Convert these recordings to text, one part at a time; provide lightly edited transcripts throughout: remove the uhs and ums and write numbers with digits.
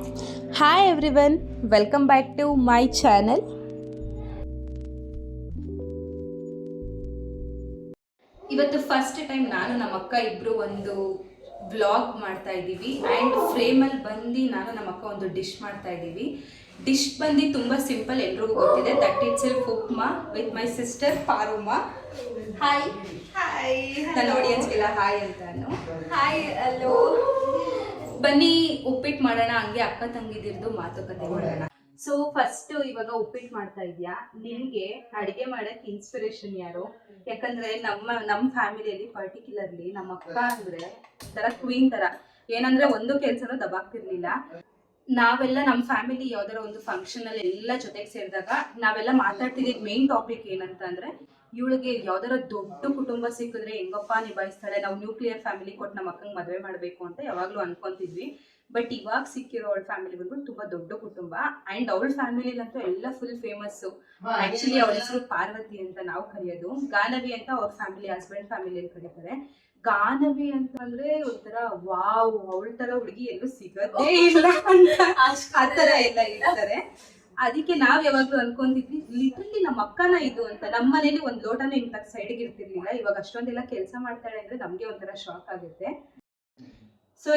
Hi everyone, welcome back to my channel. ಇವತ್ತು first time ನಾನು ನಮ್ಮ ಅಕ್ಕ ಇಬ್ರು ಒಂದು ವ್ಲಾಗ್ ಮಾಡ್ತಾ ಇದ್ದೀವಿ ಆ್ಯಂಡ್ ಫ್ರೇಮಲ್ಲಿ ಬಂದು ನಾನು ನಮ್ಮ ಅಕ್ಕ ಒಂದು ಡಿಶ್ ಮಾಡ್ತಾ ಇದ್ದೀವಿ. ಡಿಶ್ ಬಂದು ತುಂಬ ಸಿಂಪಲ್, ಎಲ್ರಿಗೂ ಗೊತ್ತಿದೆ. That itself upma with my sister ಪಾರುಮಾ. ಹಾಯ್ ಹಾಯ್, ನನ್ನ ಆಡಿಯನ್ಸ್ಗೆಲ್ಲ ಹಾಯ್ ಅಂತಾನು. Hi, hello. ಬನ್ನಿ ಉಪ್ಪಿಟ್ಟು ಮಾಡೋಣ, ಹಂಗೆ ಅಕ್ಕ ತಂಗಿದಿರ್ದು ಮಾತುಕತೆ ಮಾಡೋಣ. ಸೊ ಫಸ್ಟ್ ಇವಾಗ ಉಪ್ಪಿಟ್ಟು ಮಾಡ್ತಾ ಇದ್ಯಾ, ನಿನ್ಗೆ ಅಡಿಗೆ ಮಾಡಕ್ ಇನ್ಸ್ಪಿರೇಷನ್ ಯಾರು? ಯಾಕಂದ್ರೆ ನಮ್ಮ ಫ್ಯಾಮಿಲಿಯಲ್ಲಿ ಪರ್ಟಿಕ್ಯುಲರ್ಲಿ ನಮ್ಮ ಅಕ್ಕ ಅಂದ್ರೆ ತರ ಕ್ವೀನ್ ತರ, ಏನಂದ್ರೆ ಒಂದು ಕೆಲ್ಸನೂ ದಬಾಗ್ತಿರ್ಲಿಲ್ಲ. ನಾವೆಲ್ಲ ನಮ್ಮ ಫ್ಯಾಮಿಲಿ ಯಾವ್ದಾರ ಒಂದು ಫಂಕ್ಷನ್ ಅಲ್ಲಿ ಎಲ್ಲ ಜೊತೆಗೆ ಸೇರಿದಾಗ ನಾವೆಲ್ಲ ಮಾತಾಡ್ತಿದ್ದಿದ್ ಮೇನ್ ಟಾಪಿಕ್ ಏನಂತ ಅಂದ್ರೆ, ಇವಳಿಗೆ ಯಾವ್ದಾರ ದೊಡ್ಡ ಕುಟುಂಬ ಸಿಕ್ಕಿದ್ರೆ ಹೆಂಗಪ್ಪ ನಿಭಾಯಿಸ್ತಾಳೆ, ನಾವು ನ್ಯೂಕ್ಲಿಯರ್ ಫ್ಯಾಮಿಲಿ ಕೊಟ್ಟು ನಮ್ಮ ಅಕ್ಕಂಗೆ ಮದುವೆ ಮಾಡ್ಬೇಕು ಅಂತ ಯಾವಾಗ್ಲೂ ಅನ್ಕೊಂತಿದ್ವಿ. ಬಟ್ ಇವಾಗ ಸಿಕ್ಕಿರೋ ಅವಳ ಫ್ಯಾಮಿಲಿ ಬಂದ್ಬಿಟ್ಟು ತುಂಬಾ ದೊಡ್ಡ ಕುಟುಂಬ ಅಂಡ್ ಅವಳ ಫ್ಯಾಮಿಲಿಲಂತೂ ಎಲ್ಲ ಫುಲ್ ಫೇಮಸ್. ಆಕ್ಚುಲಿ ಅವಳ ಹೆಸರು ಪಾರ್ವತಿ ಅಂತ ನಾವು ಕರೆಯೋದು, ಗಾನವಿ ಅಂತ ಅವ್ರ ಫ್ಯಾಮಿಲಿ ಹಸ್ಬೆಂಡ್ ಫ್ಯಾಮಿಲಿಯಲ್ಲಿ ಕರೀತಾರೆ. ಗಾನವಿ ಅಂತಂದ್ರೆ ಒಂಥರ ವಾವ್, ಅವಳ ತರ ಹುಡುಗಿ ಎಲ್ಲೂ ಸಿಗದೇ ಇಲ್ಲ ಅಂತ ಆತರ ಎಲ್ಲ ಇರ್ತಾರೆ. ಅದಕ್ಕೆ ನಾವ್ ಯಾವಾಗ್ಲೂ ಅನ್ಕೊಂತಿದ್ವಿ ಲಿಟ್ರಲಿ ನಮ್ಮ ಅಕ್ಕನ ಇದು ಅಂತ. ನಮ್ಮ ಮನೇಲಿ ಒಂದ್ ಲೋಟನೂ ಇಂತ ಸೈಡ್ಗೆ ಇರ್ತಿರ್ಲಿಲ್ಲ. ಇವಾಗ ಅಷ್ಟೊಂದೆಲ್ಲ ಕೆಲಸ ಮಾಡ್ತಾಳೆ ಅಂದ್ರೆ ನಮ್ಗೆ ಒಂಥರ ಶಾಕ್ ಆಗುತ್ತೆ. ಸೊ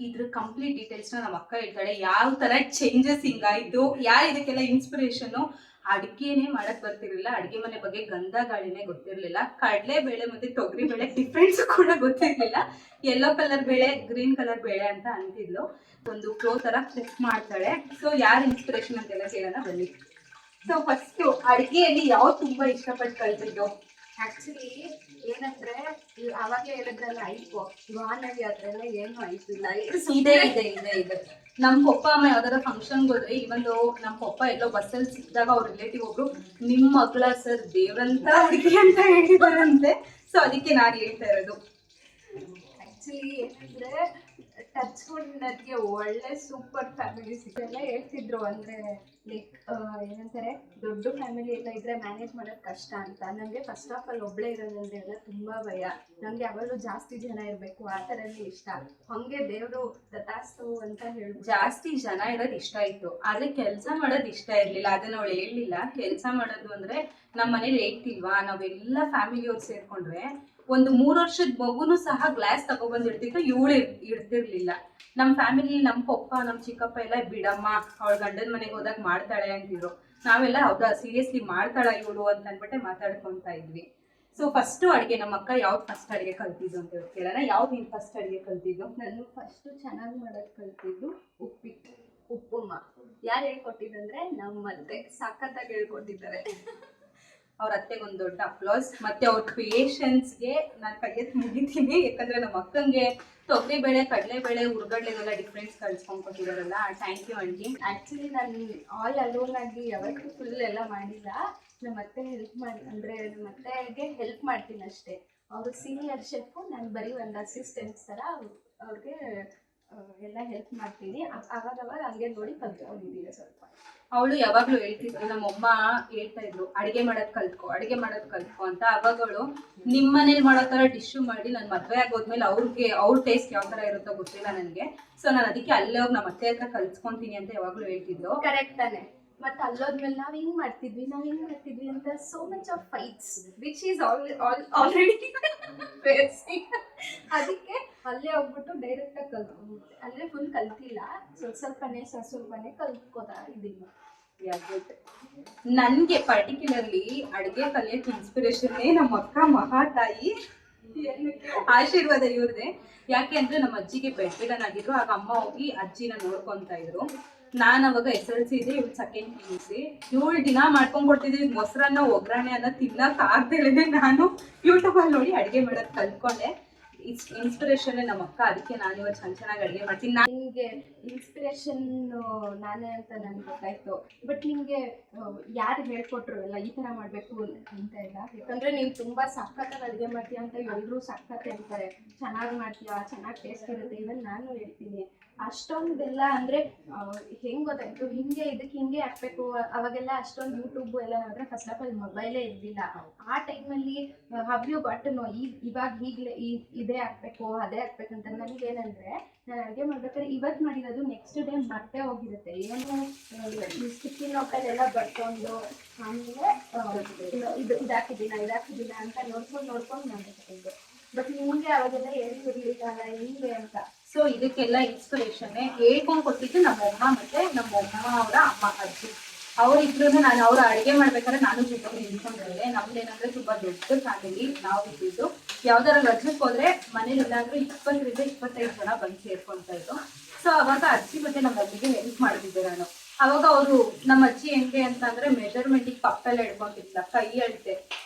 ಇದ್ರ ಕಂಪ್ಲೀಟ್ ಡೀಟೇಲ್ಸ್ ನಮ್ಮ ಅಕ್ಕ ಹೇಳ್ತಾಳೆ, ಯಾವ ತರ ಚೇಂಜಸ್ ಹಿಂಗಾಯ್ತು, ಯಾರು ಇದಕ್ಕೆಲ್ಲ ಇನ್ಸ್ಪಿರೇಷನ್. ಅಡ್ಗೆನೇ ಮಾಡಕ್ ಬರ್ತಿರ್ಲಿಲ್ಲ, ಅಡ್ಗೆ ಮನೆ ಬಗ್ಗೆ ಗಂಧ ಗಾಳಿನೇ ಗೊತ್ತಿರ್ಲಿಲ್ಲ, ಕಡಲೆ ಬೇಳೆ ಮತ್ತೆ ತೊಗರಿ ಬೇಳೆ ಡಿಫ್ರೆನ್ಸ್ ಕೂಡ ಗೊತ್ತಿರ್ಲಿಲ್ಲ, ಯೆಲ್ಲೋ ಕಲರ್ ಬೇಳೆ ಗ್ರೀನ್ ಕಲರ್ ಬೇಳೆ ಅಂತ ಅಂತಿದ್ಲು. ಒಂದು ಫ್ಲೋ ತರ ಕುಕ್ ಮಾಡ್ತಾಳೆ. ಸೊ ಯಾರು ಇನ್ಸ್ಪಿರೇಷನ್ ಅಂತೆಲ್ಲ ಕೇಳೋಣ ಬನ್ನಿ. ಸೊ ಫಸ್ಟ್ ಅಡ್ಗೆಯಲ್ಲಿ ಯಾವ ತುಂಬಾ ಇಷ್ಟಪಟ್ಟು ಕಲ್ತಿದ್ದು? ಆಕ್ಚುಲಿ ಏನಂದ್ರೆ ಅವಾಗಲೇ ಹೇಳಿದ್ರಲ್ಲ ಐಪು ವಾನವಿ ಅದ್ರೆಲ್ಲ ಏನು ಐತಿಲ್ಲ. ಇದೆ ನಮ್ ಪಪ್ಪ ಅಮ್ಮ ಯಾವ್ದಾರ ಫಂಕ್ಷನ್ಗೆ ಹೋದ್ರೆ, ಇವನ್ ನಮ್ ಪಪ್ಪ ಎಲ್ಲೋ ಬಸ್ಸಲ್ಲಿ ಸಿಕ್ಕಿದಾಗ ಅವ್ರ ರಿಲೇಟಿವ್ ಒಬ್ರು ನಿಮ್ ಮಗಳ ಸರ್ ದೇವ್ರಂತ ಹುಡುಗಿ ಅಂತ ಹೇಳಿದಾರಂತೆ. ಸೊ ಅದಕ್ಕೆ ನಾನು ಹೇಳ್ತಾ ಇರೋದು. ಆಕ್ಚುಲಿ ಏನಂದ್ರೆ ಟಚ್ ವುಡ್ ನನಗೆ ಒಳ್ಳೆ ಸೂಪರ್ ಫ್ಯಾಮಿಲಿ ಸಿಕ್ಕೆಲ್ಲ ಹೇಳ್ತಿದ್ರು. ಅಂದ್ರೆ ಲೈಕ್ ಏನಂತಾರೆ, ದೊಡ್ಡ ಫ್ಯಾಮಿಲಿ ಎಲ್ಲ ಇದ್ರೆ ಮ್ಯಾನೇಜ್ ಮಾಡೋದು ಕಷ್ಟ ಅಂತ. ನನಗೆ ಫಸ್ಟ್ ಆಫ್ ಆಲ್ ಒಬ್ಳೆ ಇರೋದಂದ್ರೆ ಎಲ್ಲ ತುಂಬಾ ಭಯ. ನನಗೆ ಯಾವಾಗಲೂ ಜಾಸ್ತಿ ಜನ ಇರಬೇಕು, ಆ ಥರನೇ ಇಷ್ಟ. ಹಂಗೆ ದೇವರು ತಥಾಸ್ತು ಅಂತ ಹೇಳ್ಬಿಟ್ಟು ಜಾಸ್ತಿ ಜನ ಇರೋದು ಇಷ್ಟ ಇತ್ತು, ಆದ್ರೆ ಕೆಲಸ ಮಾಡೋದು ಇಷ್ಟ ಇರ್ಲಿಲ್ಲ. ಅದನ್ನ ಅವಳು ಹೇಳಲಿಲ್ಲ. ಕೆಲಸ ಮಾಡೋದು ಅಂದ್ರೆ ನಮ್ಮ ಮನೇಲಿ ಹೇಳ್ತಿಲ್ವಾ, ನಾವೆಲ್ಲ ಫ್ಯಾಮಿಲಿಯವ್ರು ಸೇರ್ಕೊಂಡ್ರೆ ಒಂದು 3 ವರ್ಷದ ಮಗುನು ಸಹ ಗ್ಲಾಸ್ ತಗೊಬಂದು ಇಡ್ತಿತ್ತು, ಇವಳು ಇಡ್ತಿರ್ಲಿಲ್ಲ. ನಮ್ಮ ಫ್ಯಾಮಿಲಿ ನಮ್ಮ ಪಪ್ಪ ನಮ್ಮ ಚಿಕ್ಕಪ್ಪ ಎಲ್ಲ ಬಿಡಮ್ಮ ಅವಳ ಗಂಡನ ಮನೆಗೆ ಹೋದಾಗ ಮಾಡ್ತಾಳೆ ಅಂತಿದ್ರು. ನಾವೆಲ್ಲ ಹೌದಾ ಸೀರಿಯಸ್ಲಿ ಮಾಡ್ತಾಳ ಇವಳು ಅಂತ ಅನ್ಬಿಟ್ಟೆ ಮಾತಾಡ್ಕೊಂತ ಇದ್ವಿ. ಸೊ ಫಸ್ಟ್ ಅಡುಗೆ ನಮ್ಮ ಅಕ್ಕ ಯಾವ್ದು ಫಸ್ಟ್ ಅಡುಗೆ ಕಲ್ತಿದ್ದು ಅಂತ ಕೇಳೋಣ. ಯಾವ್ದು ನೀನು ಫಸ್ಟ್ ಅಡುಗೆ ಕಲ್ತಿದ್ದು? ನಾನು ಫಸ್ಟ್ ಚೆನ್ನಾಗಿ ಮಾಡೋದು ಕಲ್ತಿದ್ದು ಉಪ್ಪಿಟ್ಟು, ಉಪ್ಪುಮ್ಮ. ಯಾರು ಹೇಳ್ಕೊಟ್ಟಿದ್ದಂದ್ರೆ ನಮ್ಮ ಅತ್ತೆ ಸಖತ್ತಾಗಿ ಹೇಳ್ಕೊಟ್ಟಿದ್ದಾರೆ. ಅವ್ರ ಅತ್ತೆಗೆ ಒಂದು ದೊಡ್ಡ ಅಪ್ಲಾಸ್. ಮತ್ತೆ ಅವ್ರ ಪೇಷನ್ಸ್ಗೆ ನಾನು ಕೈ ಎತ್ತಿ ಮುಗಿತೀನಿ. ಯಾಕಂದ್ರೆ ನಮ್ಮ ಅಕ್ಕಂಗೆ ತೊಗರಿ ಬೇಳೆ ಕಡಲೆ ಬೇಳೆ ಹುರ್ಗಡ್ಲೆಗೆಲ್ಲ ಡಿಫ್ರೆನ್ಸ್ ಕಳ್ಸ್ಕೊಂಡ್ಕೊಟ್ಟಿದಾರಲ್ಲ, ಥ್ಯಾಂಕ್ ಯು ಆಂಟಿ. ಆ್ಯಕ್ಚುಲಿ ನಾನು ಆಲ್ ಅಲೋನ್ ಆಗಿ ಯಾವತ್ತೂ ಫುಲ್ ಎಲ್ಲ ಮಾಡಿಲ್ಲ. ನಮ್ಮ ಅತ್ತೆ ಹೆಲ್ಪ್ ಮಾಡಿ, ಅಂದರೆ ನಮ್ಮ ಅತ್ತೆಗೆ ಹೆಲ್ಪ್ ಮಾಡ್ತೀನಿ ಅಷ್ಟೇ. ಅವರು ಸೀನಿಯರ್ ಶೆಫು, ನಾನು ಬರೀ ಒಂದು ಅಸಿಸ್ಟೆಂಟ್ಸ್ ಥರ ಅವ್ರಿಗೆ ಎಲ್ಲ ಹೆಲ್ಪ್ ಮಾಡ್ತೀನಿ. ಅವಾಗವಾಗ ಹಂಗೆ ನೋಡಿ ಕಲ್ತ್ಕೊಂಡಿದ್ದೀನಿ ಸ್ವಲ್ಪ. ಅವಳು ಯಾವಾಗ್ಲೂ ಹೇಳ್ತಿದ್ರು, ನಮ್ಮಮ್ಮ ಹೇಳ್ತಾ ಇದ್ರು ಅಡಿಗೆ ಮಾಡೋದ್ ಕಲ್ತ್ಕೊ ಅಂತ. ಅವಾಗ ಅವಳು ನಿಮ್ಮ ಮನೇಲಿ ಮಾಡೋ ತರ ಡಿಶ್ಶು ಮಾಡಿ, ನಾನು ಮದ್ವೆ ಆಗೋದ್ಮೇಲೆ ಅವ್ರ ಟೇಸ್ಟ್ ಯಾವ ತರ ಇರುತ್ತೋ ಗೊತ್ತಿಲ್ಲ ನನಗೆ. ಸೊ ನಾನು ಅದಕ್ಕೆ ಅಲ್ಲೇ ಹೋಗಿ ನಮ್ಮ ಅತ್ತೆ ಹತ್ರ ಕಲ್ತ್ಕೊಂತೀನಿ ಅಂತ ಯಾವಾಗ್ಲೂ ಹೇಳ್ತಿದ್ರು. ಕರೆಕ್ಟ್ ತಾನೆ. ಮತ್ತೆ ಅಲ್ಲೋದ್ಮೇಲೆ ನಾವ್ ಹಿಂಗ್ ಮಾಡ್ತಿದ್ವಿ ಅಂತ so much of fights which is already facing. ಅದಕ್ಕೆ ಅಲ್ಲೇ ಹೋಗ್ಬಿಟ್ಟು ಡೈರೆಕ್ಟ್ ಆಗಿ ಕಲ್ತ್ಕೊಂಡ್ಬಿಟ್ಟೆ. ಅಲ್ಲೇ ಫುಲ್ ಕಲ್ತಿಲ್ಲ, ಸ್ವಲ್ಪನೇ ಕಲ್ತ್ಕೋತಾ ಇದ್ದೀನಿ. ನನ್ಗೆ ಪರ್ಟಿಕ್ಯುಲರ್ಲಿ ಅಡುಗೆ ಕಲಿಯಕ್ಕೆ ಇನ್ಸ್ಪಿರೇಷನ್ನೇ ನಮ್ಮ ಅಕ್ಕ ಮಹಾತಾಯಿ ಆಶೀರ್ವಾದ ಇವ್ರದೆ. ಯಾಕೆ ಅಂದ್ರೆ ನಮ್ಮ ಅಜ್ಜಿಗೆ ಬೆಡ್ ರಿಡನ್ ಆಗಿದ್ರು. ಆಗ ಅಮ್ಮ ಹೋಗಿ ಅಜ್ಜಿನ ನೋಡ್ಕೊಂತ ಇದ್ರು. ನಾನು ಅವಾಗ SLC ಇದೆ, ಇವಳು ಸೆಕೆಂಡ್ PUC. 7 ದಿನ ಮಾಡ್ಕೊಂಡ್ ಕೊಡ್ತಿದ್ವಿ ಮೊಸರನ್ನ ಒಗ್ಗರಣೆ ಅನ್ನ ತಿನ್ನಕ್ ಆಗ್ತಿಳಿದೆ. ನಾನು ಯೂಟ್ಯೂಬಲ್ಲಿ ನೋಡಿ ಅಡುಗೆ ಮಾಡೋದು ಕಲ್ತ್ಕೊಂಡೆ. ಇನ್ಸ್ಪಿರೇಷನ್ ನಮ್ಮ ಅಕ್ಕ. ಅದಕ್ಕೆ ನಾನು ಇವತ್ತು ಚೆನ್ನಾಗಿ ಅಡುಗೆ ಮಾಡ್ತೀನಿ. ನಿಮಗೆ ಇನ್ಸ್ಪಿರೇಷನ್ ನಾನೇ ಅಂತ ನನಗೆ ಗೊತ್ತಾಯ್ತು. ಬಟ್ ನಿಮಗೆ ಯಾರು ಹೇಳ್ಕೊಟ್ರು ಎಲ್ಲ ಈ ಥರ ಮಾಡಬೇಕು ಅಂತ ಇಲ್ಲ? ಯಾಕಂದರೆ ನೀನು ತುಂಬ ಸಖತ್ತಾಗಿ ಅಡುಗೆ ಮಾಡ್ತೀಯ ಅಂತ ಎಲ್ಲರೂ ಸಖತ್ ಹೇಳ್ತಾರೆ. ಚೆನ್ನಾಗಿ ಮಾಡ್ತೀಯಾ, ಚೆನ್ನಾಗಿ ಟೇಸ್ಟ್ ಇರುತ್ತೆ. ಇವನ್ ನಾನು ಹೇಳ್ತೀನಿ ಅಷ್ಟೊಂದೆಲ್ಲ ಅಂದ್ರೆ ಹೆಂಗ್ ಗೊತ್ತಾಯ್ತು, ಇದಕ್ಕೆ ಹಿಂಗೆ ಹಾಕ್ಬೇಕು. ಅವಾಗೆಲ್ಲ ಅಷ್ಟೊಂದು ಯೂಟ್ಯೂಬ್ ಎಲ್ಲ ನೋಡಿದ್ರೆ ಫಸ್ಟ್ ಆಫ್ ಆಲ್ ಮೊಬೈಲೇ ಇರ್ಲಿಲ್ಲ. ಆ ಟೈಮಲ್ಲಿ have you got to know ಇವಾಗ ಈಗಲೇ ಇದೇ ಹಾಕ್ಬೇಕು ಅದೇ ಹಾಕ್ಬೇಕು ಅಂತ. ನನಗೇನಂದ್ರೆ ನಾನು ಅಡುಗೆ ಮಾಡ್ಬೇಕಾದ್ರೆ ಇವತ್ತು ಮಾಡಿರೋದು ನೆಕ್ಸ್ಟ್ ಡೇ ಮರ್ತೇ ಹೋಗಿರುತ್ತೆ. ಏನು ಈ ಸ್ಟಿಕ್ಕಿಂಗ್ ನೋಟಲ್ಲೆಲ್ಲ ಬರ್ಕೊಂಡು ಆಮೇಲೆ ಇದು ಹಾಕಿದ್ದೀನ ಅಂತ ನೋಡ್ಕೊಂಡು ಮಾಡ್ಬೇಕು. ಬಟ್ ನಿಮ್ಗೆ ಅವಾಗೆಲ್ಲ ಹೇಳಿರ್ಲಿಲ್ಲ ಹಿಂಗೆ ಅಂತ. ಸೊ ಇದಕ್ಕೆಲ್ಲ ಇನ್ಸ್ಪಿರೇಷನ್ ಹೇಳ್ಕೊಂಡ್ ಕೊಟ್ಟಿದ್ದು ನಮ್ಮಮ್ಮ ಮತ್ತೆ ನಮ್ಮಮ್ಮ ಅವರ ಅಮ್ಮ ಅಜ್ಜಿ. ಅವರಿಬ್ರು ನಾನು ಅವ್ರ ಅಡುಗೆ ಮಾಡ್ಬೇಕಾದ್ರೆ ನಾನು ಜೊತೆಗೆ ನಿಂತ್ಕೊಂಡಿದ್ದೆ. ನಮ್ದೇನಂದ್ರೆ ತುಂಬಾ ದೊಡ್ಡ ಫ್ಯಾಮಿಲಿ ನಾವು ಇದ್ದಿದ್ದು. ಯಾವ್ದಾರ ರಜಕ್ಕೆ ಹೋದ್ರೆ ಮನೇಲಿ ಇಲ್ಲಾಂದ್ರೆ 20-25 ಜನ ಬಂದು ಸೇರ್ಕೊಂತಾ ಇದ್ರು. ಸೊ ಅವಾಗ ಅಜ್ಜಿ ಮತ್ತೆ ನಮ್ಮ ಮಮ್ಮಿಗೆ ಹೆಲ್ಪ್ ಮಾಡ್ತಿದ್ದೆ ನಾನು. ಅವಾಗ ಅವರು ನಮ್ಮ ಅಜ್ಜಿ ಹೆಂಗೆ ಅಂತ ಅಂದ್ರೆ ಮೆಜರ್ಮೆಂಟಿಗೆ ಕಪ್ಪೆಲ್ಲ ಹಿಡ್ಕೊಂತಿದ್ಲ, ಕೈ ಅಳತೆ.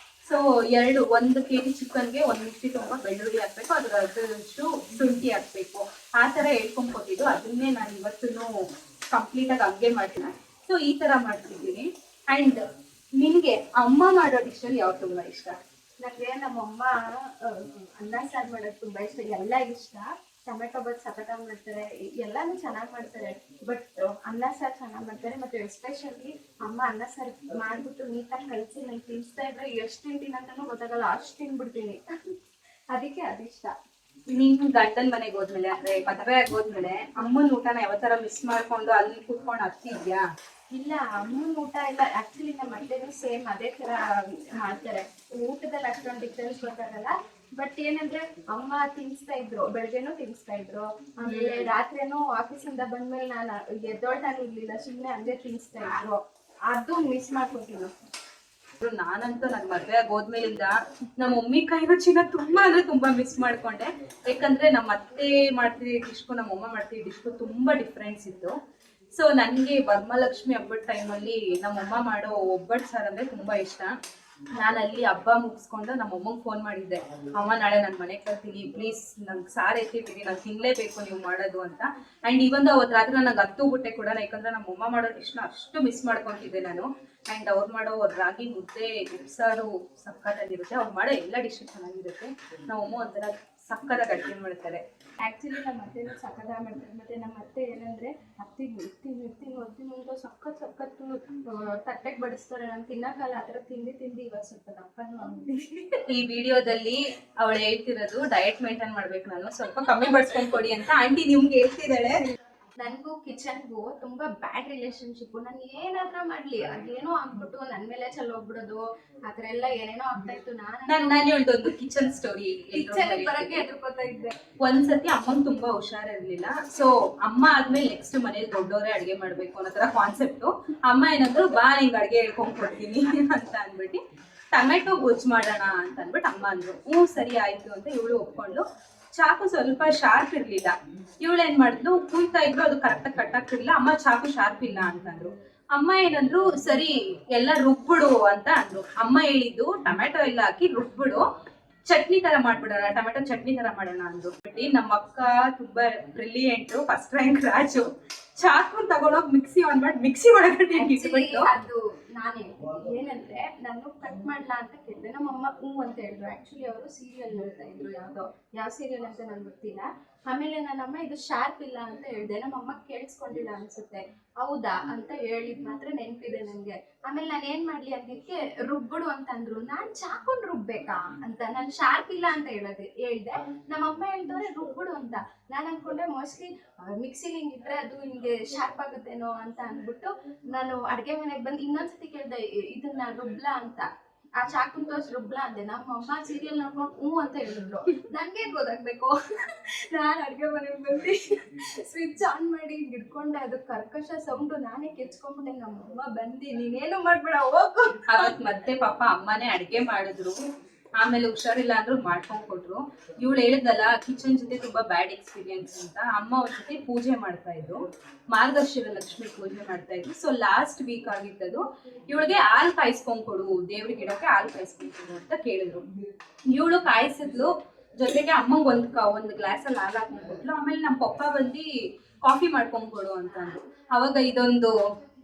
ಸೊ 1 kg ಚಿಕನ್ಗೆ 1 ಮಿಕ್ಸಿ ತುಂಬ ಬೆಳ್ಳುಳ್ಳಿ ಹಾಕ್ಬೇಕು, ಅದ್ರಷ್ಟು ಶುಂಠಿ ಹಾಕ್ಬೇಕು, ಆ ತರ ಹೇಳ್ಕೊಂಡ್ ಕೊಟ್ಟಿದ್ದು. ಅದನ್ನೇ ನಾನು ಇವತ್ತು ಕಂಪ್ಲೀಟ್ ಆಗಿ ಹಂಗೆ ಮಾಡ್ತೀನಿ. ಸೊ ಈ ತರ ಮಾಡ್ತಿದ್ದೀನಿ. ಅಂಡ್ ನಿನ್ಗೆ ಅಮ್ಮ ಮಾಡೋ ಡಿಶಲ್ಲಿ ಯಾವ್ದು ತುಂಬಾ ಇಷ್ಟ? ನನಗೆ ನಮ್ಮಮ್ಮ ಅನ್ನ ಸಾರು ಮಾಡೋದು ತುಂಬಾ ಇಷ್ಟ. ಎಲ್ಲ ಇಷ್ಟ. ಟೊಮೆಟೊ ಬಾತ್ ಸಖತ್ತಾಗಿ ಮಾಡ್ತಾರೆ, ಎಲ್ಲಾನು ಚೆನ್ನಾಗಿ ಮಾಡ್ತಾರೆ. ಬಟ್ ಅನ್ನ ಸಾರು ಚೆನ್ನಾಗಿ ಮಾಡ್ತಾರೆ. ಮತ್ತೆ ಎಸ್ಪೆಷಲಿ ಅಮ್ಮ ಅನ್ನ ಸಾರು ಮಾಡ್ಬಿಟ್ಟು ನೀಟಾಗಿ ಕಲಿಸಿ ನಂಗೆ ತಿನ್ಸ್ತಾ ಇದ್ರೆ ಎಷ್ಟು ತಿಂತೀನಿ ಅಂತಾನು ಗೊತ್ತಾಗಲ್ಲ, ಅಷ್ಟು ತಿನ್ಬಿಡ್ತೀನಿ. ಅದಕ್ಕೆ ಅದಿಷ್ಟ. ನಿನ್ ಗಂಡನ್ ಮನೆಗೆ ಹೋದ್ಮೇಲೆ ಅಂದ್ರೆ ಮದುವೆ ಆಗೋದ್ಮೇಲೆ ಅಮ್ಮನ ಊಟನ ಯಾವತ್ತರ ಮಿಸ್ ಮಾಡ್ಕೊಂಡು ಅಲ್ಲಿ ಕೂತ್ಕೊಂಡು ಹತ್ತಿದ್ಯಾ? ಇಲ್ಲ, ಅಮ್ಮನ ಊಟ ಇಲ್ಲ. ಆಕ್ಚುಲಿ ನಮ್ಮ ಅತ್ತೆನೂ ಸೇಮ್ ಅದೇ ತರ ಮಾಡ್ತಾರೆ. ಊಟದಲ್ಲಿ ಅಷ್ಟೊಂದು ಡಿಫ್ರೆನ್ಸ್ ಗೊತ್ತಾಗಲ್ಲ. ಬಟ್ ಏನಂದ್ರೆ ಅಮ್ಮ ತಿನ್ಸ್ತಾ ಇದ್ರು, ಬೆಳಗ್ಗೆನೂ ತಿನ್ಸ್ತಾ ಇದ್ರು, ಆಮೇಲೆ ರಾತ್ರಿನೂ ಆಫೀಸಿಂದ ಬಂದ್ಮೇಲೆ ನಾನು ಎದ್ದೊಳ್ತಾನೆ ಇರ್ಲಿಲ್ಲ, ಸುಮ್ಮನೆ ಹಂಗೆ ತಿನ್ಸ್ತಾ ಇದ್ರು. ಅದು ಮಿಸ್ ಮಾಡ್ಕೊತೀನಿ. ನಾನಂತೂ ನನ್ ಮದ್ವೆ ಆಗಿ ಹೋದ್ಮೇಲಿಂದ ನಮ್ಮ ಮಮ್ಮಿ ಕೈ ರುಚಿನ ತುಂಬಾ ಅಂದ್ರೆ ತುಂಬಾ ಮಿಸ್ ಮಾಡ್ಕೊಂಡೆ. ಯಾಕಂದ್ರೆ ನಮ್ಮ ಅತ್ತೆ ಮಾಡ್ತಿದ್ದ ಡಿಶ್ಗೂ ನಮ್ಮ ಅಮ್ಮ ಮಾಡ್ತಿದ್ದ ಡಿಶ್ಗೂ ತುಂಬಾ ಡಿಫ್ರೆನ್ಸ್ ಇತ್ತು. ಸೊ ನನ್ಗೆ ವರಮಹಾಲಕ್ಷ್ಮಿ ಹಬ್ಬದ ಟೈಮಲ್ಲಿ ನಮ್ಮಮ್ಮ ಮಾಡೋ ಒಬ್ಬಟ್ಟು ಸಾರು ಅಂದ್ರೆ ತುಂಬಾ ಇಷ್ಟ. ನಾನು ಅಲ್ಲಿ ಹಬ್ಬ ಮುಗಿಸ್ಕೊಂಡು ನಮ್ಮ ಅಮ್ಮಂಗೆ ಫೋನ್ ಮಾಡಿದ್ದೆ, ಅಮ್ಮ ನಾಳೆ ನಾನು ಮನೆಗೆ ಬರ್ತೀನಿ, ಪ್ಲೀಸ್ ನಂಗೆ ಸಾರು ಎತ್ತಿಟ್ಟಿರಿ, ನಾನು ತಿನ್ಲೇಬೇಕು ನೀವು ಮಾಡೋದು ಅಂತ. ಆ್ಯಂಡ್ ಇವೊಂದು ಅವತ್ತು ರಾತ್ರಿ ನನಗೆ ಹತ್ತುಬಿಟ್ಟೆ ಕೂಡ, ಯಾಕಂದ್ರೆ ನಮ್ಮ ಅಮ್ಮ ಮಾಡೋ ಡಿಶ್ನ ಅಷ್ಟು ಮಿಸ್ ಮಾಡ್ಕೊತಿದ್ದೆ ನಾನು. ಆ್ಯಂಡ್ ಅವ್ರು ಮಾಡೋ ರಾಗಿ ಮುದ್ದೆ ಉಪ್ಸಾರು ಸಕ್ಕತ್ತಾಗಿರುತ್ತೆ, ಅವ್ರು ಮಾಡೋ ಎಲ್ಲ ಡಿಶ್ ಚೆನ್ನಾಗಿರುತ್ತೆ. ನಮ್ಮ ಅಮ್ಮ ಒಂಥರ ಸಕ್ಕತ್ತಾಗಿ ಅಡುಗೆ ಮಾಡ್ತಾರೆ. ಆ್ಯಕ್ಚುಲಿ ನಮ್ಮ ಅತ್ತೆನೂ ಸಕ್ಕತ್ತಾಗಿ ಮಾಡ್ತಾರೆ. ಮತ್ತು ನಮ್ಮ ಅತ್ತೆ ಏನಂದರೆ ಇರ್ತೀನಿ ಅಂತ ಸಖತ್ತು ತಟ್ಟೆಗೆ ಬಡಿಸ್ತಾರೆ. ನಾನು ತಿನ್ನೋಕ್ಕಲ್ಲ, ಆ ಥರ ತಿಂದು ಇವಾಗ ಸ್ವಲ್ಪ ದಪ್ಪನೂ ಆಗ್ಬಿಟ್ಟಿದ್ದೀನಿ. ಈ ವಿಡಿಯೋದಲ್ಲಿ ಅವಳು ಹೇಳ್ತಿರೋದು ಡಯಟ್ ಮೇಂಟೈನ್ ಮಾಡ್ಬೇಕು, ನಾನು ಸ್ವಲ್ಪ ಕಮ್ಮಿ ಬಡಿಸ್ಕೊಂಡು ಕೊಡಿ ಅಂತ ಆಂಟಿ ನಿಮ್ಗೆ ಹೇಳ್ತಿದ್ದಾಳೆ. ನನಗೂ ಕಿಚನ್ಗೂ ತುಂಬಾ ಬ್ಯಾಡ್ ರಿಲೇಶನ್ಶಿಪ್. ನಾನು ಏನಾದ್ರೂ ಮಾಡ್ಲಿ ಅದೇನೋ ಆಗ್ಬಿಟ್ಟು ನನ್ ಮೇಲೆ ಹೋಗ್ಬಿಡೋದು, ಆತರ ಎಲ್ಲ ಏನೇನೋ ಆಗ್ತಾ ಇತ್ತು. ನಾನು ಹೇಳ್ದೊಂದು ಕಿಚನ್ ಸ್ಟೋರಿ. ಕಿಚನ್ ಬರಕ್ಕೆ ಹೆದರ್ಕೋತಾ ಇದ್ದೆ. ಒಂದ್ಸತಿ ಅಮ್ಮಂಗ್ ತುಂಬಾ ಹುಷಾರಿರ್ಲಿಲ್ಲ. ಸೊ ಅಮ್ಮ ಆದ್ಮೇಲೆ ನೆಕ್ಸ್ಟ್ ಮನೇಲಿ ದೊಡ್ಡವರೇ ಅಡ್ಗೆ ಮಾಡ್ಬೇಕು ಅನ್ನೋ ತರ ಕಾನ್ಸೆಪ್ಟ್. ಅಮ್ಮ ಏನಂದ್ರು ಬಾ ನಿಂಗೆ ಅಡ್ಗೆ ಹೇಳ್ಕೊಂಡ್ ಕೊಡ್ತೀನಿ ಅಂತ ಅಂದ್ಬಿಟ್ಟು ಟೊಮೆಟೊ ಗೊಜ್ಜು ಮಾಡೋಣ ಅಂತ ಅಂದ್ಬಿಟ್ಟು ಅಮ್ಮ ಅಂದ್ರು. ಸರಿ ಆಯ್ತು ಅಂತ ಇವಳು ಒಪ್ಕೊಂಡು, ಚಾಕು ಸ್ವಲ್ಪ ಶಾರ್ಪ್ ಇರ್ಲಿಲ್ಲ. ಇವಳು ಏನ್ ಮಾಡಿದ್ಲು, ಕೂಯ್ತಾ ಇದ್ರು, ಅದು ಕರೆಕ್ಟಾಗಿ ಕಟ್ ಆಗ್ತಿರ್ಲಿಲ್ಲ. ಅಮ್ಮ ಚಾಕು ಶಾರ್ಪ್ ಇಲ್ಲ ಅಂತಂದ್ರು. ಅಮ್ಮ ಏನಂದ್ರು, ಸರಿ ಎಲ್ಲ ರುಬ್ಬಿಡು ಅಂತ ಅಂದ್ರು. ಅಮ್ಮ ಹೇಳಿದ್ದು ಟೊಮೆಟೊ ಎಲ್ಲ ಹಾಕಿ ರುಬ್ಬಿಡು, ಚಟ್ನಿ ತರ ಮಾಡ್ಬಿಡೋಣ, ಟೊಮೆಟೊ ಚಟ್ನಿ ತರ ಮಾಡೋಣ ಅಂದ್ರು. ನಮ್ಮ ಅಕ್ಕ ತುಂಬಾ ಬ್ರಿಲಿಯಂಟ್, ಫಸ್ಟ್ ರ್ಯಾಂಕ್ ರಾಜು. ಚಾಕು ತಗೊಂಡೋಗಿ ಮಿಕ್ಸಿ ಆನ್ ಮಾಡಿ ಮಿಕ್ಸಿ ಒಳಗಡೆ ಇಟ್ಬಿಟ್ಟು, ಅದು ನಾನು ಹೇಳ್ತೀನಿ ಏನಂದ್ರೆ, ನಾನು ಕಟ್ ಮಾಡ್ಲಾ ಅಂತ ಕೇಳಿದೆ. ನಮ್ಮಮ್ಮ ಅಂತ ಹೇಳಿದ್ರು. ಆಕ್ಚುಲಿ ಅವರು ಸೀರಿಯಲ್ ನೋಡ್ತಾ ಇದ್ರು, ಯಾವ ಸೀರಿಯಲ್ ಅಂತ ನಂಗೆ ಗೊತ್ತಿಲ್ಲ. ಆಮೇಲೆ ನನ್ನಮ್ಮ ಇದು ಶಾರ್ಪ್ ಇಲ್ಲ ಅಂತ ಹೇಳಿದೆ. ನಮ್ಮಮ್ಮ ಕೇಳಿಸ್ಕೊಂಡಿಲ್ಲ ಅನ್ಸುತ್ತೆ. ಹೌದಾ ಅಂತ ಹೇಳಿದ್ ಮಾತ್ರ ನೆನಪಿದೆ ನನಗೆ. ಆಮೇಲೆ ನಾನು ಏನ್ ಮಾಡ್ಲಿ ಅಂದಿದ್ಕೆ ರುಬ್ಬಿಡು ಅಂತ ಅಂದ್ರು. ನಾನ್ ಚಾಕೊಂಡ್ ರುಬ್ಬೇಕಾ ಅಂತ, ನಾನು ಶಾರ್ಪ್ ಇಲ್ಲ ಅಂತ ಹೇಳ್ದೆ. ನಮ್ಮಮ್ಮ ಹೇಳ್ದವ್ರೆ ರುಬ್ಬಿಡು ಅಂತ. ನಾನು ಅನ್ಕೊಂಡೆ ಮೋಸ್ಟ್ಲಿ ಮಿಕ್ಸಿಲಿ ಹಿಂಗಿಟ್ರೆ ಅದು ಹಿಂಗೆ ಶಾರ್ಪ್ ಆಗುತ್ತೇನೋ ಅಂತ ಅಂದ್ಬಿಟ್ಟು ನಾನು ಅಡ್ಗೆ ಮನೆಗೆ ಬಂದು ಇನ್ನೊಂದ್ಸತಿ ಕೇಳ್ದೆ, ಇದನ್ನ ರುಬ್ಲಾ ಅಂತ. ಆ ಚಾಕುನ್ ತೋರ್ಸಿ ರುಬ್ಲಾ ಅಂದೆ. ನಮ್ಮ ಅಮ್ಮ ಸೀರಿಯಲ್ ನೋಡ್ಕೊಂಡು ಅಂತ ಹೇಳಿದ್ರು. ನನ್ಗೆ ಗೊತ್ತಾಗ್ಬೇಕು. ನಾನು ಅಡ್ಗೆ ಮನೆಗೆ ಬಂದು ಸ್ವಿಚ್ ಆನ್ ಮಾಡಿ ಹಿಡ್ಕೊಂಡೆ, ಅದು ಕರ್ಕಶ ಸೌಂಡು ನಾನೇ ಕೆಚ್ಕೊಂಡ್ಬಿಟ್ಟೆ. ನಮ್ಮಮ್ಮ ಬಂದು ನೀನೇನು ಮಾಡ್ಬೇಡ ಹೋಗು. ಅವತ್ ಮತ್ತೆ ಪಾಪ ಅಮ್ಮನೇ ಅಡ್ಗೆ ಮಾಡಿದ್ರು. ಆಮೇಲೆ ಹುಷಾರಿಲ್ಲ ಅಂದ್ರು ಮಾಡ್ಕೊಂಡ್ ಕೊಟ್ರು. ಇವಳು ಹೇಳಿದಲ್ಲ ಕಿಚನ್ ಜೊತೆ ತುಂಬಾ ಬ್ಯಾಡ್ ಎಕ್ಸ್ಪೀರಿಯನ್ಸ್ ಅಂತ. ಅಮ್ಮ ಒಂದ್ಸತಿ ಪೂಜೆ ಮಾಡ್ತಾ ಇದ್ರು, ಮಾರ್ಗಶಿರ ಲಕ್ಷ್ಮಿ ಪೂಜೆ ಮಾಡ್ತಾ ಇದ್ರು. ಸೊ ಲಾಸ್ಟ್ ವೀಕ್ ಆಗಿತ್ತದು. ಇವಳಿಗೆ ಹಾಲು ಕಾಯಿಸ್ಕೊಂಡ್ ಕೊಡು, ದೇವ್ರಿಗೆ ಇಡಕ್ಕೆ ಹಾಲು ಕಾಯಿಸ್ಕೊಂಡ್ ಕೊಡು ಅಂತ ಕೇಳಿದ್ರು. ಇವಳು ಕಾಯಿಸಿದ್ಲು, ಜೊತೆಗೆ ಅಮ್ಮಂಗ್ ಒಂದ್ ಗ್ಲಾಸಲ್ಲಿ ಹಾಲು ಹಾಕೊಂಡ್ ಕೊಟ್ಲು. ಆಮೇಲೆ ನಮ್ಮ ಪಪ್ಪ ಬಂದು ಕಾಫಿ ಮಾಡ್ಕೊಂಡ್ ಕೊಡು ಅಂತ ಅಂದ್ರು. ಅವಾಗ ಇದೊಂದು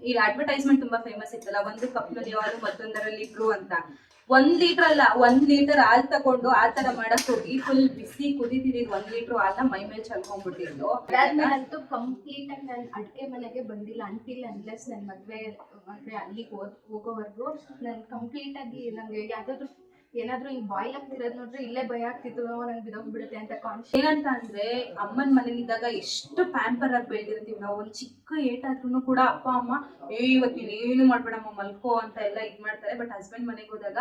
ಈ ಅಡ್ವರ್ಟೈಸ್ಮೆಂಟ್ ತುಂಬಾ ಫೇಮಸ್ ಇತ್ತಲ್ಲ, ಒಂದು ಕಪ್ನಲ್ಲಿ ಹಾಲು ಮತ್ತೊಂದರಲ್ಲಿ ಇಬ್ರು ಅಂತ. 1 ಲೀಟರ್ ಅಲ್ಲ, 1 ಲೀಟರ್ ಹಾಲ್ ತಗೊಂಡು ಆ ತರ ಮಾಡಕ್ ಹೋಗಿ ಫುಲ್ ಬಿಸಿ ಕುದಿತಿದ್ 1 ಲೀಟರ್ ಹಾಲ್ನ ಮೈ ಮೇಲೆ ಚಲ್ಕೊಂಡ್ಬಿಟ್ಟಿದ್ದು. ಅದಾದ್ಮೇಲಂತೂ ಕಂಪ್ಲೀಟ್ ಆಗಿ ನಾನು ಅಡ್ಗೆ ಮನೆಗೆ ಬಂದಿಲ್ಲ ಅಂಟಿಲ್ ಅನ್ಲೆಸ್ ನನ್ನ ಮದ್ವೆ ಅಲ್ಲಿಗೆ ಹೋಗೋವರೆಗೂ ನಾನು ಕಂಪ್ಲೀಟ್ ಆಗಿ ನಂಗೆ ಯಾವ್ದಾದ್ರು ಏನಾದ್ರು ಹಿಂಗ್ ಬಾಯ್ಲ್ ಆಗ್ತಿರೋದ್ ನೋಡ್ರೆ ಇಲ್ಲೇ ಭಯ ಆಗ್ತಿತ್ತು, ನಂಗೆ ಬಿದೋಗ್ಬಿಡುತ್ತೆ ಅಂತ ಕಾನ್ಶಿಯಸ್. ಏನಂತ ಅಂದ್ರೆ ಅಮ್ಮನ ಮನೇಲಿದ್ದಾಗ ಎಷ್ಟು ಪ್ಯಾಂಪರ್ ಆಗಿ ಬೆಳೆದಿರ್ತೀವಿ ನಾವು. ಒಂದ್ ಚಿಕ್ಕ ಏಟಾದ್ರೂ ಕೂಡ ಅಪ್ಪ ಅಮ್ಮ ಇವತ್ತು ನೀನೇನು ಮಾಡ್ಬೇಡಮ್ಮ ಮಲ್ಕೋ ಅಂತ ಎಲ್ಲ ಇದ್ ಮಾಡ್ತಾರೆ. ಬಟ್ ಹಸ್ಬೆಂಡ್ ಮನೆಗೆ ಹೋದಾಗ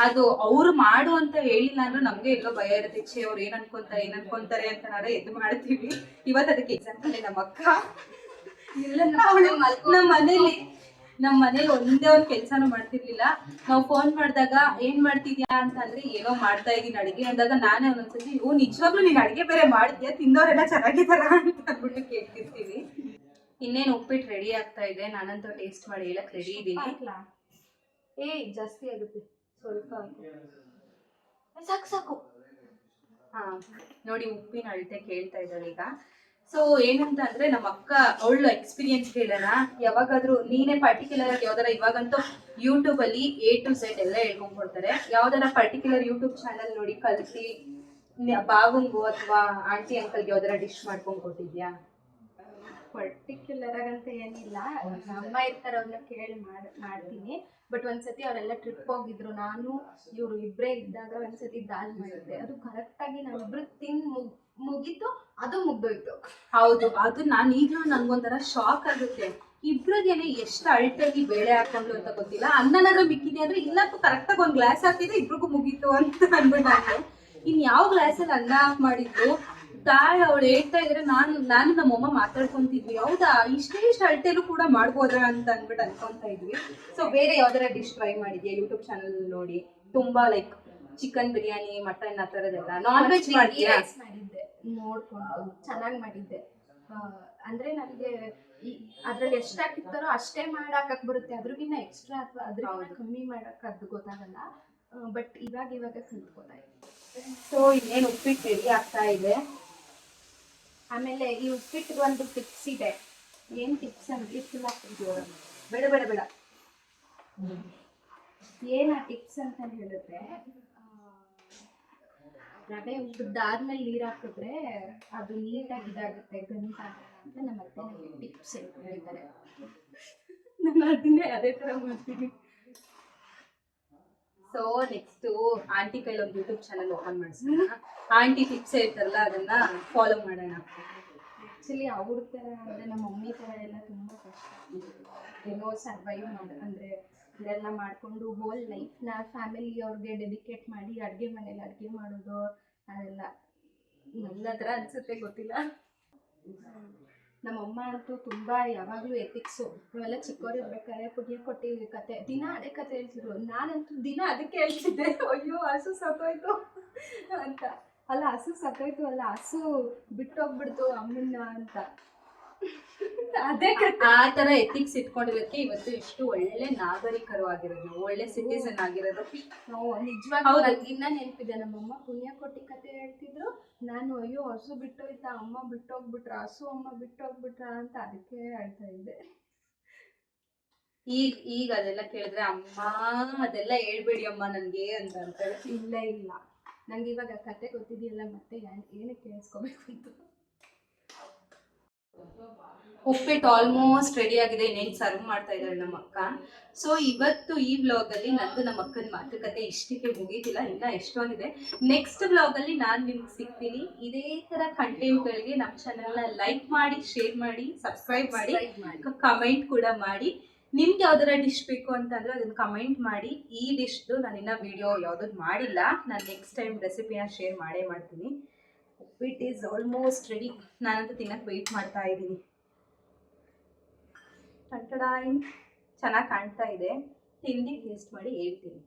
ಅದು ಅವ್ರು ಮಾಡು ಅಂತ ಹೇಳಿಲ್ಲ ಅಂದ್ರೆ ನಮ್ಗೆ ಎಲ್ಲೋ ಭಯ ಇರುತ್ತೆ, ಛೇ ಅವ್ರು ಏನ್ ಅನ್ಕೊಂತಾರೆ ಅಂತ ನಾವೇ ಎದ್ದು ಮಾಡ್ತೀವಿ. ಇವತ್ತು ಅದಕ್ಕೆ ಎಕ್ಸಾಂಪಲ್ ನಮ್ಮ ಅಕ್ಕ ಇಲ್ಲ ನಮ್ಮ ಮನೇಲಿ ಒಂದೇ ಒಂದ್ ಕೆಲ್ಸಾನು ಮಾಡ್ತಿರ್ಲಿಲ್ಲ. ನಾವು ಫೋನ್ ಮಾಡಿದಾಗ ಏನ್ ಮಾಡ್ತಿದ್ಯಾ ಅಂತಂದ್ರೆ ಏನೋ ಮಾಡ್ತಾ ಇದೀನಿ ಅಡಿಗೆ ಅಂದಾಗ ನಾನೇ ಒಂದೊಂದ್ಸತಿ ನಿಜವಾಗ್ಲೂ ನೀನ್ ಅಡಿಗೆ ಬೇರೆ ಮಾಡಿದ್ಯಾ, ತಿಂದವರೆಲ್ಲ ಚೆನ್ನಾಗಿದಾರ ಅಂತ ಅಂದ್ಬಿಟ್ಟು ಕೇಳ್ತಿರ್ತೀವಿ. ಇನ್ನೇನು ಉಪ್ಪಿಟ್ಟು ರೆಡಿ ಆಗ್ತಾ ಇದೆ. ನಾನಂತೂ ಟೇಸ್ಟ್ ಮಾಡಿ ಹೇಳಕ್ ರೆಡಿ ಇದೀನಿ. ಜಾಸ್ತಿ ಆಗುತ್ತೆ, ಸ್ವಲ್ಪ ಸಾಕು ಸಾಕು. ಹಾ ನೋಡಿ, ಉಪ್ಪಿನ ಅಳತೆ ಕೇಳ್ತಾ ಇದ್ದಾಳೆ ಈಗ. ಸೊ ಏನಂತ ಅಂದ್ರೆ ನಮ್ಮ ಅಕ್ಕ ಅವಳು ಎಕ್ಸ್ಪೀರಿಯನ್ಸ್ ಕೇಳೋಣ. ಯಾವಾಗಾದ್ರೂ ನೀನೇ ಪರ್ಟಿಕ್ಯುಲರ್ ಆಗಿ ಯಾವ್ದಾರ, ಇವಾಗಂತೂ ಯೂಟ್ಯೂಬ್ ಅಲ್ಲಿ A to Z ಎಲ್ಲ ಹೇಳ್ಕೊಂಡ್ ಕೊಡ್ತಾರೆ. ಯಾವ್ದಾರ ಪರ್ಟಿಕ್ಯುಲರ್ ಯೂಟ್ಯೂಬ್ ಚಾನಲ್ ನೋಡಿ ಕಲ್ತಿ ಬಾವಂಗು ಅಥವಾ ಆಂಟಿ ಅಂಕಲ್ಗೆ ಯಾವ್ದಾರ ಡಿಶ್ ಮಾಡ್ಕೊಂಡ್ ಕೊಟ್ಟಿದ್ಯಾ? ಪರ್ಟಿಕ್ಯುಲರ್ ಆಗಂತ ಏನಿಲ್ಲ, ಅಮ್ಮ ಇರ್ತಾರೆ ಅವ್ರನ್ನ ಕೇಳಿ ಮಾಡ್ತೀನಿ. ಬಟ್ ಒಂದ್ಸತಿ ಅವರೆಲ್ಲ ಟ್ರಿಪ್ ಹೋಗಿದ್ರು, ನಾನು ಇವ್ರು ಇಬ್ಬರೇ ಇದ್ದಾಗ ಒಂದ್ಸತಿ ದಾಲ್ ಮಾಡಿದ್ದೆ. ಅದು ಕರೆಕ್ಟಾಗಿ ನಾವಿಬ್ರು ಮುಗೀತು, ಅದು ಮುಗ್ದೋಯ್ತು. ಹೌದು, ಅದು ನಾನು ಈಗಲೂ ನಂಗೊಂಥರ ಶಾಕ್ ಆಗುತ್ತೆ. ಇಬ್ರಿಗೇನೆ ಎಷ್ಟು ಅಳತೆಯಾಗಿ ಬೇಳೆ ಹಾಕೊಂಡು ಅಂತ ಗೊತ್ತಿಲ್ಲ. ಅನ್ನನಾದ್ರೂ ಮಿಕ್ಕಿದೆ ಅಂದ್ರೆ ಇಲ್ಲಕ್ಕೂ ಕರೆಕ್ಟಾಗಿ ಒಂದ್ ಗ್ಲಾಸ್ ಹಾಕಿದ್ರೆ ಇಬ್ರಿಗೂ ಮುಗೀತು ಅಂತ ಅನ್ಬಿಟ್ಟು ಇನ್ ಯಾವ ಗ್ಲಾಸಲ್ಲಿ ಅನ್ನ ಹಾಕಿ ಮಾಡಿದ್ದು ದಾಳ್ ಅವಳು ಹೇಳ್ತಾ ಇದ್ರೆ ನಾನು ನಮ್ಮಮ್ಮ ಮಾತಾಡ್ಕೊಂತಿದ್ವಿ, ಹೌದಾ ಇಷ್ಟು ಅಳತೆಲೂ ಕೂಡ ಮಾಡ್ಬೋದಾ ಅಂತ ಅಂದ್ಬಿಟ್ಟು ಅನ್ಕೊಂತ ಇದ್ವಿ. ಸೊ ಬೇರೆ ಯಾವ್ದಾರ ಡಿಶ್ ಟ್ರೈ ಮಾಡಿದ್ಯಾ ಯೂಟ್ಯೂಬ್ ಚಾನಲ್ ನೋಡಿ? ತುಂಬಾ ಲೈಕ್ ಚಿಕನ್ ಬಿರಿಯಾನಿ, ಮಟನ್ ಆ ಥರದ್ದೆಲ್ಲ ನಾನ್ ವೆಜ್ ಮಾಡಿದ್ಯಾ? ಮಾಡಿದ್ದೆ, ನೋಡ್ಕೊಂಡು ಚೆನ್ನಾಗಿ ಮಾಡಿದ್ದೆ. ಅಂದ್ರೆ ನನಗೆ ಅದ್ರಲ್ಲಿ ಎಷ್ಟು ಹಾಕಿರ್ತಾರೋ ಅಷ್ಟೇ ಮಾಡಾಕಕ್ ಬರುತ್ತೆ, ಅದ್ರಗಿನ್ನ ಎಕ್ಸ್ಟ್ರಾ ಅಥವಾ ಅದ್ರಿಂದ ಕಮ್ಮಿ ಮಾಡಕ್ ಅದು ಗೊತ್ತಾಗಲ್ಲ. ಬಟ್ ಇವಾಗ ಕಲ್ತ್ಕೋತಾ ಇದ್ದೆ. ಸೊ ಇನ್ನೇನು ಉಪ್ಪಿಟ್ಟು ರೆಡಿ ಆಗ್ತಾ ಇದೆ. ಆಮೇಲೆ ಈ ಉಪ್ಪಿಟ್ಟು ಒಂದು ಟಿಪ್ಸ್ ಇದೆ. ಏನ್ ಟಿಪ್ಸ್ ಅಂದ್ರೆ ಫುಲ್ ಹಾಕ್ತಿದ್ವಿ, ಬೇಡ ಬೇಡ ಬೇಡ. ಏನ್ ಆ ಟಿಪ್ಸ್ ಅಂತ ಹೇಳಿದ್ರೆ, ರವೆ ಉದ್ದಾದ್ಮೇಲೆ ನೀರ್ ಹಾಕಿದ್ರೆ ಅದು ನೀಟಾಗಿ ಇದಾಗುತ್ತೆ, ಗಂಟ ಅಂತ ನಮ್ಮ ಅತ್ತೆ ನಮಗೆ ಟಿಪ್ಸ್ ಹೇಳ್ತಾರೆ. ನಾನು ಅದನ್ನೇ ಅದೇ ತರ ಮಾಡ್ತೀನಿ. ಸೊ ನೆಕ್ಸ್ಟ್ ಆಂಟಿ ಕೈಲಿ ಒಂದು ಯೂಟ್ಯೂಬ್ ಚಾನಲ್ ಓಪನ್ ಮಾಡಿಸೋಣ. ಆಂಟಿ ಟಿಪ್ಸ್ ಹೇಳ್ತಾರಲ್ಲ ಅದನ್ನ ಫಾಲೋ ಮಾಡೋಣ. ಆ್ಯಕ್ಚುಲಿ ಅವ್ರ ಥರ ಅಂದರೆ ನಮ್ಮ ಮಮ್ಮಿ ಥರ ಎಲ್ಲ ತುಂಬ ಕಷ್ಟ. ಏನೋ ಸರ್ವೈವ್ ಅಂದರೆ ಇದೆಲ್ಲ ಮಾಡಿಕೊಂಡು ಹೋಲ್ ಲೈಫ್ನ ಫ್ಯಾಮಿಲಿ ಅವ್ರಿಗೆ ಡೆಡಿಕೇಟ್ ಮಾಡಿ ಅಡುಗೆ ಮನೇಲಿ ಅಡುಗೆ ಮಾಡೋದು ಅದೆಲ್ಲ ನನ್ನ ಹತ್ರ ಅನಿಸುತ್ತೆ, ಗೊತ್ತಿಲ್ಲ. ನಮ್ಮಮ್ಮ ಅಂತೂ ತುಂಬ ಯಾವಾಗಲೂ ಎಥಿಕ್ಸು. ನಾವೆಲ್ಲ ಚಿಕ್ಕವರಿರ್ಬೇಕಾದ್ರೆ ಪುಣ್ಯ ಕೊಟ್ಟಿ ಕತೆ ದಿನ ಅದೇ ಕತೆ ಹೇಳ್ತಿದ್ರು. ನಾನಂತೂ ದಿನ ಅದಕ್ಕೆ ಹೇಳ್ತಿದ್ದೆ, ಅಯ್ಯೋ ಹಸು ಸತ್ತೋಯ್ತು ಅಂತ. ಅಲ್ಲ ಹಸು ಸತ್ತೋಯ್ತು ಅಲ್ಲ, ಹಸು ಬಿಟ್ಟೋಗ್ಬಿಡ್ತು ಅಮ್ಮನ್ನ ಅಂತ. ಅದೇ ಆ ತರ ಎಥಿಕ್ಸ್ ಇಟ್ಕೊಂಡಿರೋದಕ್ಕೆ ಇವತ್ತು ಎಷ್ಟು ಒಳ್ಳೆ ನಾಗರಿಕರು ಆಗಿರೋದು, ಒಳ್ಳೆ ಸಿಟಿಸನ್ ಆಗಿರೋದು. ನಿಜವಾಗ್ಲೂ ಇನ್ನ ನೆನಪಿದೆ, ನಮ್ಮಮ್ಮ ಪುಣ್ಯ ಕೊಟ್ಟಿ ಕತೆ ಹೇಳ್ತಿದ್ರು. ನಾನು ಅಯ್ಯೋ ಹಸು ಬಿಟ್ಟೋಯ್ತಾ, ಅಮ್ಮ ಬಿಟ್ಟೋಗ್ಬಿಟ್ರ, ಹಸು ಅಮ್ಮ ಬಿಟ್ಟೋಗ್ಬಿಟ್ರ ಅಂತ ಅದಕ್ಕೆ ಹೇಳ್ತಾ ಇದ್ದೆ. ಈಗ ಅದೆಲ್ಲ ಕೇಳಿದ್ರೆ ಅಮ್ಮ ಅದೆಲ್ಲ ಹೇಳ್ಬೇಡಿ ಅಮ್ಮ ನನ್ಗೆ ಅಂತ ಅಂತಾರೆ. ಇಲ್ಲ ನಂಗೆ ಇವಾಗ ಕತೆ ಗೊತ್ತಿದೆಯಲ್ಲ, ಮತ್ತೆ ಏನಕ್ಕೆ ಕೇಳಿಸ್ಕೋಬೇಕು ಅಂತ. ಉಪ್ಪಿಟ್ಟು ಆಲ್ಮೋಸ್ಟ್ ರೆಡಿ ಆಗಿದೆ, ಇನ್ನೇನು ಸರ್ವ್ ಮಾಡ್ತಾ ಇದ್ದಾಳೆ ನಮ್ಮ ಅಕ್ಕ. ಸೊ ಇವತ್ತು ಈ ವ್ಲಾಗಲ್ಲಿ ನಂದು ನಮ್ಮ ಅಕ್ಕನ ಮಾತುಕತೆ ಇಷ್ಟಕ್ಕೆ ಮುಗೀತಿಲ್ಲ, ಇನ್ನ ಎಷ್ಟೊಂದಿದೆ. ನೆಕ್ಸ್ಟ್ ವ್ಲಾಗಲ್ಲಿ ನಾನು ನಿಮ್ಗೆ ಸಿಗ್ತೀನಿ. ಇದೇ ಥರ ಕಂಟೆಂಟ್ಗಳಿಗೆ ನಮ್ಮ ಚಾನಲ್ನ ಲೈಕ್ ಮಾಡಿ, ಶೇರ್ ಮಾಡಿ, ಸಬ್ಸ್ಕ್ರೈಬ್ ಮಾಡಿ, ಕಮೆಂಟ್ ಕೂಡ ಮಾಡಿ. ನಿಮ್ಗೆ ಯಾವ್ದಾರ ಡಿಶ್ ಬೇಕು ಅಂತಂದ್ರೆ ಅದನ್ನ ಕಮೆಂಟ್ ಮಾಡಿ. ಈ ಡಿಶ್ದು ನಾನು ಇನ್ನೂ ವಿಡಿಯೋ ಯಾವುದೂ ಮಾಡಿಲ್ಲ, ನಾನು ನೆಕ್ಸ್ಟ್ ಟೈಮ್ ರೆಸಿಪಿನ ಶೇರ್ ಮಾಡೇ ಮಾಡ್ತೀನಿ. ಉಪ್ಪಿಟ್ಟು ಈಸ್ ಆಲ್ಮೋಸ್ಟ್ ರೆಡಿ. ನಾನಂತೂ ತಿನ್ನಕ್ಕೆ ವೆಯ್ಟ್ ಮಾಡ್ತಾ ಇದ್ದೀನಿ. ಚೆನ್ನಾಗಿ ಕಾಣ್ತಾ ಇದೆ. ತಿಂದು ಟೇಸ್ಟ್ ಮಾಡಿ ಹೇಳ್ತೀನಿ.